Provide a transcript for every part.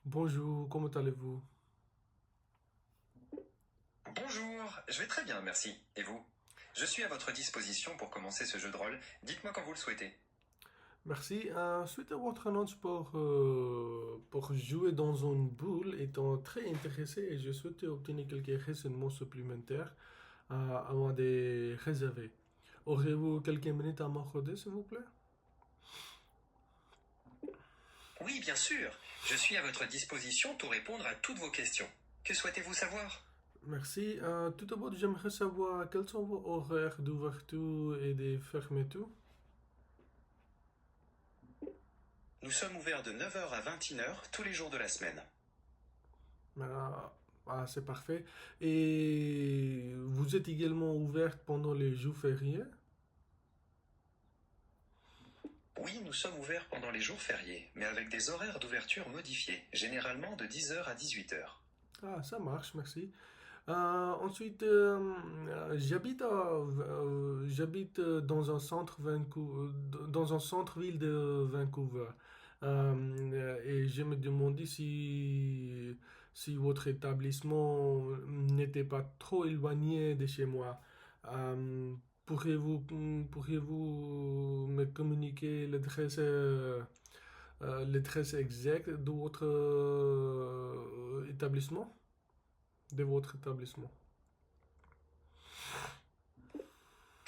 Bonjour, comment allez-vous? Bonjour, je vais très bien, merci. Et vous? Je suis à votre disposition pour commencer ce jeu de rôle. Dites-moi quand vous le souhaitez. Merci. Suite à votre annonce pour jouer dans une boule, étant très intéressé et je souhaitais obtenir quelques renseignements supplémentaires avant de réserver. Aurez-vous quelques minutes à m'accorder, s'il vous plaît? Oui, bien sûr. Je suis à votre disposition pour répondre à toutes vos questions. Que souhaitez-vous savoir? Merci. Tout d'abord, j'aimerais savoir quels sont vos horaires d'ouverture et de fermeture. Nous sommes ouverts de 9 heures à 21 heures tous les jours de la semaine. Ah, c'est parfait. Et vous êtes également ouverte pendant les jours fériés? Oui, nous sommes ouverts pendant les jours fériés, mais avec des horaires d'ouverture modifiés, généralement de 10 heures à 18 heures. Ah, ça marche, merci. Ensuite, j'habite dans un dans un centre-ville de Vancouver. Et je me demandais si votre établissement n'était pas trop éloigné de chez moi. Euh, pourriez-vous me communiquer l'adresse exacte de votre établissement?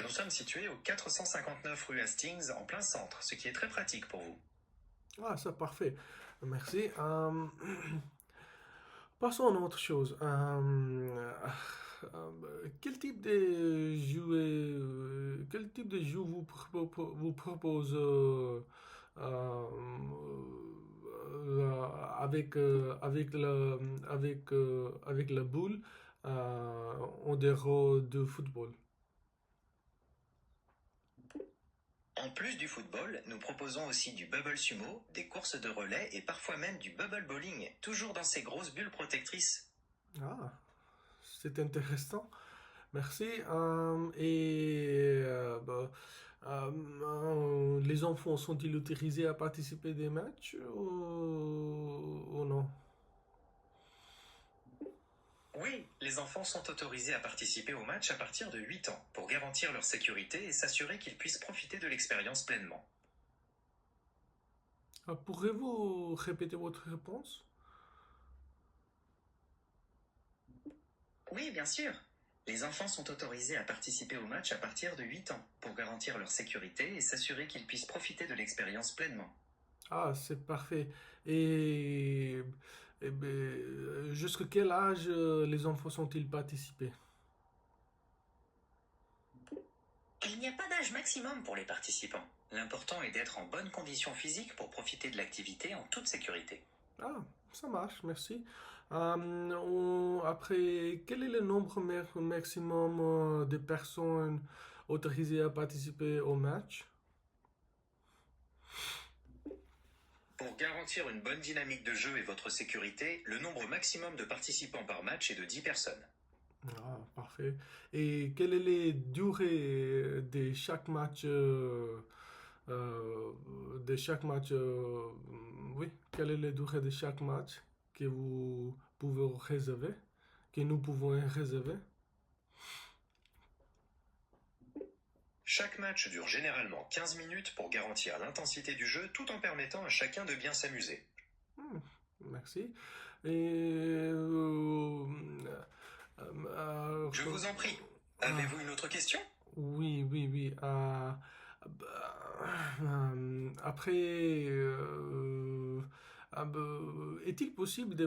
Nous sommes situés au 459 rue Hastings, en plein centre, ce qui est très pratique pour vous. Ah, ça, parfait. Merci. Passons à autre chose. Quel type de jeu vous propose avec la boule en dehors de football? En plus du football, nous proposons aussi du bubble sumo, des courses de relais et parfois même du bubble bowling, toujours dans ces grosses bulles protectrices. Ah, c'est intéressant. Merci. Les enfants sont-ils autorisés à participer des matchs ou non? Oui, les enfants sont autorisés à participer au match à partir de 8 ans, pour garantir leur sécurité et s'assurer qu'ils puissent profiter de l'expérience pleinement. Pourrez-vous répéter votre réponse? Oui, bien sûr. Les enfants sont autorisés à participer au match à partir de 8 ans, pour garantir leur sécurité et s'assurer qu'ils puissent profiter de l'expérience pleinement. Ah, c'est parfait. Et, jusqu'à quel âge les enfants sont-ils participés? Il n'y a pas d'âge maximum pour les participants. L'important est d'être en bonne condition physique pour profiter de l'activité en toute sécurité. Ah, ça marche, merci. Après, quel est le nombre maximum de personnes autorisées à participer au match? Pour garantir une bonne dynamique de jeu et votre sécurité, le nombre maximum de participants par match est de 10 personnes. Ah, parfait. Et quelle est les durées euh, de chaque match, oui, quelle est la durée de chaque match que vous pouvez réserver, que nous pouvons réserver? Chaque match dure généralement 15 minutes pour garantir l'intensité du jeu tout en permettant à chacun de bien s'amuser. Hmm, merci. Et Je vous en prie. ah, Avez-vous une autre question? oui, oui, oui. Après, est-il possible de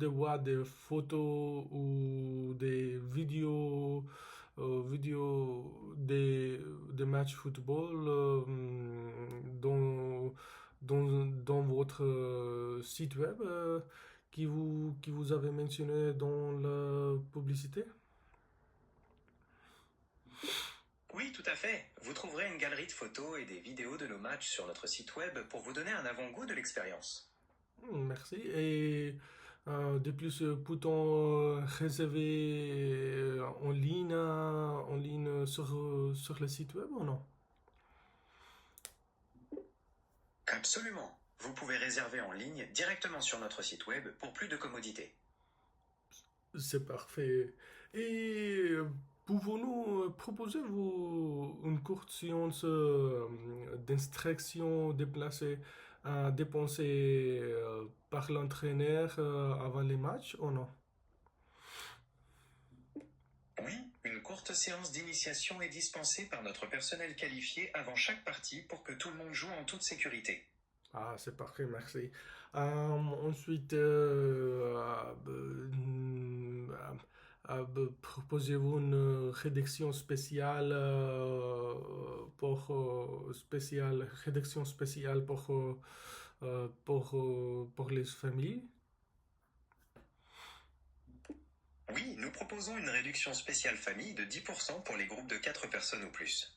voir des photos ou des vidéos des matchs football dans votre site web qui vous avez mentionné dans la publicité? Oui, tout à fait. Vous trouverez une galerie de photos et des vidéos de nos matchs sur notre site web pour vous donner un avant-goût de l'expérience. Merci. Et de plus, peut-on réserver en ligne sur le site web ou non? Absolument. Vous pouvez réserver en ligne directement sur notre site web pour plus de commodité. C'est parfait. Et pouvons-nous proposer une courte séance d'instruction déplacée à dépenser par l'entraîneur avant les matchs ou non? Oui, une courte séance d'initiation est dispensée par notre personnel qualifié avant chaque partie pour que tout le monde joue en toute sécurité. Ah, c'est parfait, merci. Ensuite, proposez-vous une rédaction spéciale rédaction spéciale pour les familles? Oui, nous proposons une réduction spéciale famille de 10% pour les groupes de 4 personnes ou plus.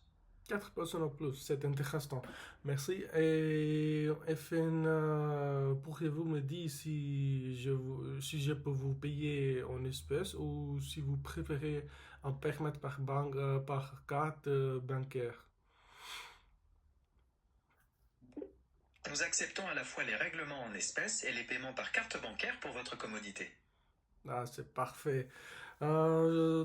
4 personnes en plus, c'est intéressant. Merci. Et enfin, pourriez-vous me dire si je peux vous payer en espèces ou si vous préférez un paiement par carte bancaire? Nous acceptons à la fois les règlements en espèces et les paiements par carte bancaire pour votre commodité. Ah, c'est parfait. Je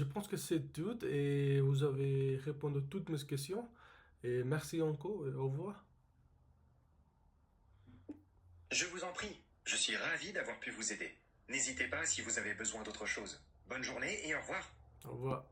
pense que c'est tout et vous avez répondu à toutes mes questions. Et merci encore et au revoir. Je vous en prie, je suis ravi d'avoir pu vous aider. N'hésitez pas si vous avez besoin d'autre chose. Bonne journée et au revoir. Au revoir.